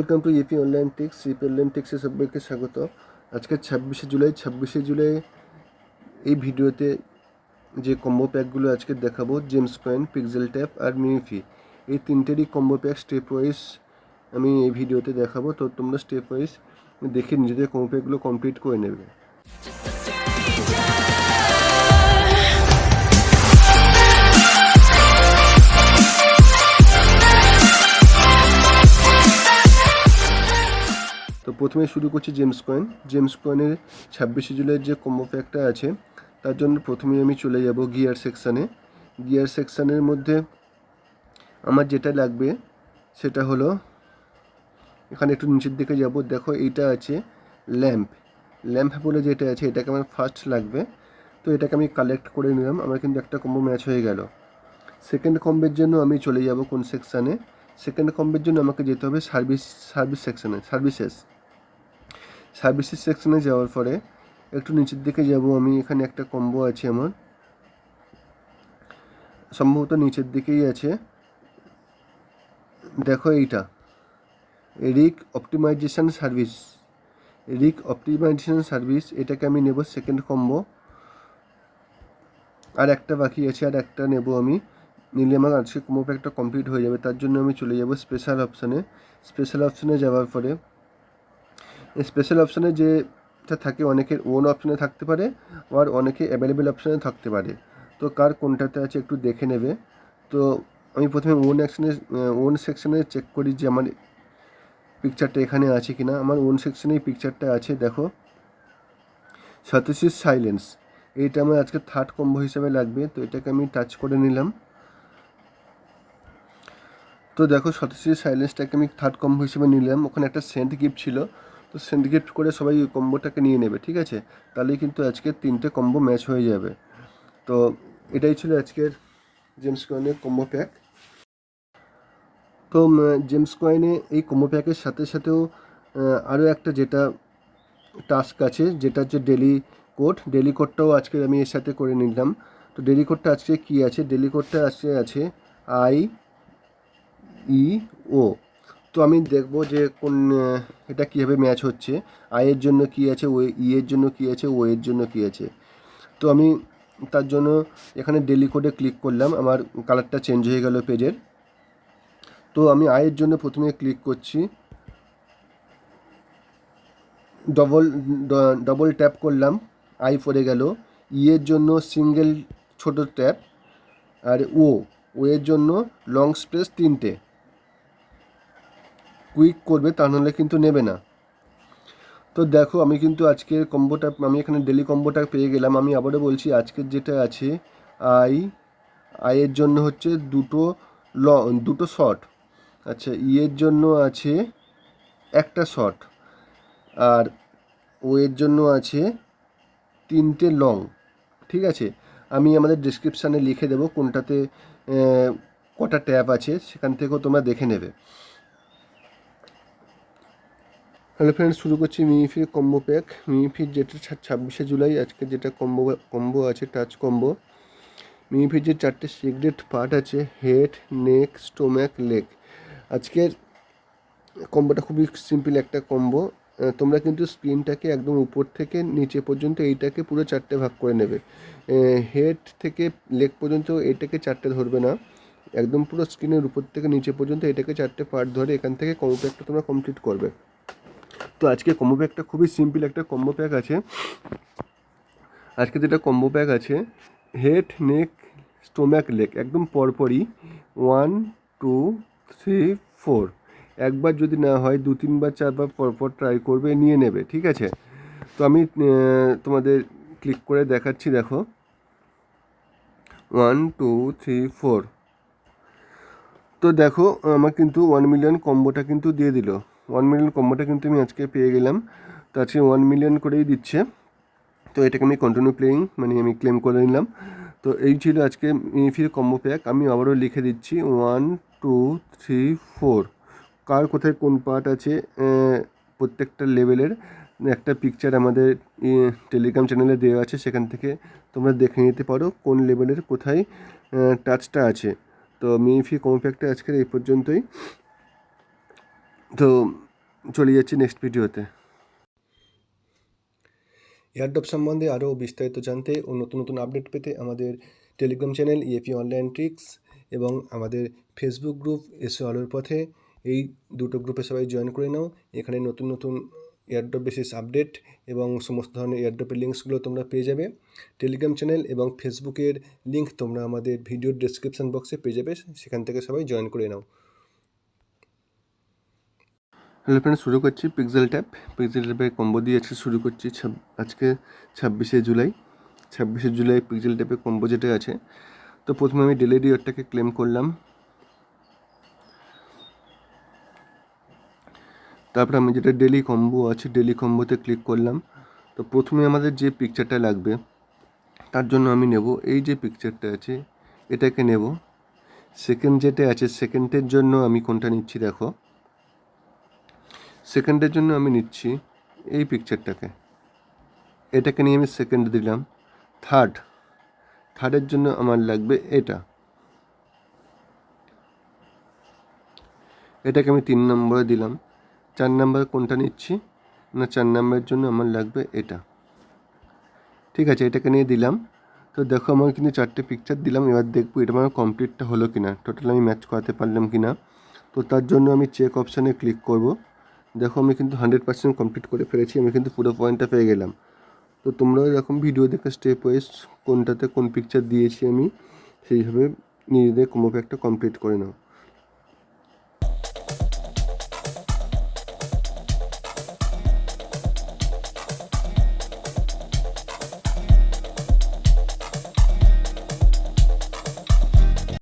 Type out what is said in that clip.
Welcome to EP online ticks. EP online টিক্সে সবাইকে স্বাগত। আজকে 26শে জুলাই এই ভিডিওতে যে কম্বো প্যাকগুলো আজকে দেখাবো, জেমস কয়েন, পিক্সেল ট্যাপ আর মিনিফি, এই তিনটেরই কম্বো প্যাক স্টেপ ওয়াইজ আমি এই ভিডিওতে দেখাবো। তো তোমরা স্টেপ ওয়াইজ দেখে নিজেদের কম্বো প্যাকগুলো কমপ্লিট করে নেবে। তো প্রথমে শুরু করছি জেমস কয়েনের 26শে জুলাই যে কম্বো প্যাকটা আছে, তার জন্য প্রথমেই আমি চলে যাব গিয়ার সেকশানের মধ্যে আমার যেটা লাগবে সেটা হলো, এখানে একটু নিচের দিকে যাব, দেখো এইটা আছে ল্যাম্প বলে যেটা আছে, এটাকে আমার ফার্স্ট লাগবে। তো এটাকে আমি কালেক্ট করে নিলাম, আমার কিন্তু একটা কম্বো ম্যাচ হয়ে গেল। সেকেন্ড কম্বের জন্য আমি চলে যাব কোন সেকশানে? সেকেন্ড কম্বের জন্য আমাকে যেতে হবে সার্ভিসেস সেকশনে যাওয়ার পরে একটু নিচের দিকে যাব আমি, এখানে একটা কম্বো আছে আমার, সম্ভবত নিচের দিকেই আছে, দেখো এইটা রিক অপটিমাইজেশন সার্ভিস, এটাকে আমি নেব সেকেন্ড কম্বো। আর একটা বাকি আছে, আর একটা নেব আমি, নিলে আমার আজকে কম্বো প্যাকটা কমপ্লিট হয়ে যাবে। তার জন্য আমি চলে যাব স্পেশাল অপশানে যাওয়ার পরে স্পেশাল অপশানে যেটা থাকে, অনেকের ওন অপশানে থাকতে পারে আর অনেকে অ্যাভেলেবেল অপশানে থাকতে পারে। তো কার কোনটাতে আছে একটু দেখে নেবে। তো আমি প্রথমে ওন সেকশানে চেক করি যে আমার পিকচারটা এখানে আছে কিনা। আমার ওন সেকশানেই পিকচারটা আছে, দেখো সতীশিস সাইলেন্স, এইটা আমার আজকে থার্ড কম্বো হিসেবে লাগবে। তো এটাকে আমি টাচ করে নিলাম। তো দেখো সতীশিস সাইলেন্সটাকে আমি থার্ড কম্বো হিসেবে নিলাম। ওখানে একটা সেন্ট গিফট ছিল, তো সেন্ট গিফট করে সবাই ওই কম্বোটাকে নিয়ে নেবে, ঠিক আছে? তাহলেই কিন্তু আজকে তিনটে কম্বো ম্যাচ হয়ে যাবে। তো এটাই ছিল আজকের জেমস কয়েনের কম্বো প্যাক। তো জেমস কয়েনে এই কম্বো প্যাকের সাথে সাথেও আরও একটা যেটা টাস্ক আছে, যেটা হচ্ছে ডেলি কোডটাও আজকে আমি এর সাথে করে নিলাম। তো ডেলি কোডটা আজকে কী আছে? ডেলি কোডটা আজকে আছে IEO। তো আমি দেখব যে কোন এটা কীভাবে ম্যাচ হচ্ছে, আয়ের জন্য কী আছে, এর জন্য কী আছে, এর জন্য কী আছে। তো আমি তার জন্য এখানে ডেলি কোডে ক্লিক করলাম, আমার কালারটা চেঞ্জ হয়ে গেল পেজের। তো আমি আয়ের জন্য প্রথমে ক্লিক করছি, ডবল ট্যাপ করলাম, আই পড়ে গেল। এর জন্য সিঙ্গেল ছোট ট্যাপ, আর এর জন্য লং স্পেস 3টে কুইক করবে, তা নাহলে কিন্তু নেবে না। তো দেখো আমি কিন্তু আজকের কম্বোটা, আমি এখানে ডেলি কম্বোটা পেয়ে গেলাম। আমি আবারও বলছি, আজকের যেটা আছে আয়ের জন্য হচ্ছে দুটো শর্ট, আচ্ছা এর জন্য আছে একটা শর্ট, আর এর জন্য আছে 3টে লং, ঠিক আছে? আমি আমাদের ডেসক্রিপশানে লিখে দেবো কোনটাতে কটা ট্যাব আছে, সেখান থেকেও তোমরা দেখে নেবে। হ্যালো ফ্রেন্ডস, শুরু করছি মিনিফির কম্বো প্যাক। মিনিফির যেটা 26শে জুলাই আজকে যেটা কম্বো আছে, টাচ কম্বো। মিনিফির যে 4টে সিক্রেট পার্ট আছে, হেড, নেক, স্টোম্যাক, লেগ। আজকের কম্বোটা খুবই সিম্পল একটা কম্বো। তোমরা কিন্তু স্ক্রিনটাকে একদম উপর থেকে নিচে পর্যন্ত এইটাকে পুরো 4টে ভাগ করে নেবে। হেড থেকে লেগ পর্যন্ত এটাকে 4টে ধরবে না, একদম পুরো স্ক্রিনের উপর থেকে নিচে পর্যন্ত এটাকে 4টে পার্ট ধরে এখান থেকে কম্বো প্যাকটা তোমরা কমপ্লিট করবে। তো আজকে কম্বো প্যাকটা খুবই সিম্পল একটা কম্বো প্যাক আছে। আজকে যেটা কম্বো প্যাক আছে, হেড, নেক, স্টোম্যাক, লেগ, একদম পরপরই 1 2 3 4, একবার যদি না হয় 2 3 বার 4 বার পরপর ট্রাই করবে, নিয়ে নেবে, ঠিক আছে? তো আমি তোমাদের ক্লিক করে দেখাচ্ছি, দেখো 1 2 3 4। তো দেখো আমার কিন্তু 1 মিলিয়ন কম্বোটা কিন্তু দিয়ে দিল। 1 মিলিয়ন কম্বোটা কিন্তু আমি আজকে পেয়ে গেলাম। তো আজকে 1 মিলিয়ন করেই দিচ্ছে। তো এটাকে আমি কন্টিনিউ প্লেয়িং মানে আমি ক্লেম করে নিলাম। তো এই ছিল আজকে মিনিফির কম্বো প্যাক। আমি আবারও লিখে দিচ্ছি 1 2 3 4। কার কোথায় কোন পার্ট আছে প্রত্যেকটা লেভেলের একটা পিকচার আমাদের টেলিগ্রাম চ্যানেলে দেওয়া আছে, সেখান থেকে তোমরা দেখে নিতে পারো কোন লেভেলের কোথায় টাচটা আছে। তো মিনিফি কম্বো প্যাকটা আজকের এই পর্যন্তই। তো চলে যাচ্ছি নেক্সট ভিডিওতে। এয়ারড্রপ সম্বন্ধে আরও বিস্তারিত জানতে ও নতুন নতুন আপডেট পেতে আমাদের টেলিগ্রাম চ্যানেল ইএফি অনলাইন ট্রিক্স এবং আমাদের ফেসবুক গ্রুপ এসো আলোর পথে, এই দুটো গ্রুপে সবাই জয়েন করে নাও। এখানে নতুন নতুন এয়ারড্রপ বেসিস আপডেট এবং সমস্ত ধরনের এয়ারড্রপের লিঙ্কসগুলো তোমরা পেয়ে যাবে। টেলিগ্রাম চ্যানেল এবং ফেসবুকের লিঙ্ক তোমরা আমাদের ভিডিওর ডেসক্রিপশন বক্সে পেয়ে যাবে, সেখান থেকে সবাই জয়েন করে নাও। হ্যালো ফ্রেন্ডস, শুরু করছি পিক্সেল ট্যাপ। পিক্সেল ট্যাপের কম্বো দিয়ে আজকে শুরু করছি। আজকে 26শে জুলাই। 26শে জুলাই পিক্সেল ট্যাপের কম্বো যেটা আছে, তো প্রথমে আমি ডেলি রিওয়ার্ডটাকে ক্লেম করলাম। তারপরে আমি যেটা ডেলি কম্বো আছে, ডেলি কম্বোতে ক্লিক করলাম। তো প্রথমে আমাদের যে পিকচারটা লাগবে তার জন্য আমি নেব এই যে পিকচারটা আছে, এটাকে নেব। সেকেন্ড যেটা আছে, সেকেন্ডের জন্য আমি কোনটা নিচ্ছি দেখো, সেকেন্ডের জন্য আমি নিচ্ছি এই পিকচারটাকে, এটাকে নিয়ে আমি সেকেন্ড দিলাম। থার্ডের জন্য আমার লাগবে এটাকে আমি 3 নম্বরে দিলাম। 4 নম্বরে কোনটা নিচ্ছি না, 4 নম্বরের জন্য আমার লাগবে এটা। ঠিক আছে, এটাকে নিয়ে দিলাম। তো দেখো আমার কিন্তু 4টে পিকচার দিলাম। এবার দেখবো এটা আমার কমপ্লিটটা হলো কিনা, টোটাল আমি ম্যাচ করাতে পারলাম কিনা। তো তার জন্য আমি চেক অপশানে ক্লিক করব। দেখো আমি কিন্তু 100% কমপ্লিট করে ফেলেছি, আমি কিন্তু পুরো পয়েন্টটা পেয়ে গেলাম। তো তোমরাও এরকম ভিডিও দেখে স্টেপ ওয়াইজ কোনটাতে কোন পিকচার দিয়েছি আমি সেইভাবে নিজেদের কম্বো প্যাকটা কমপ্লিট করে নাও।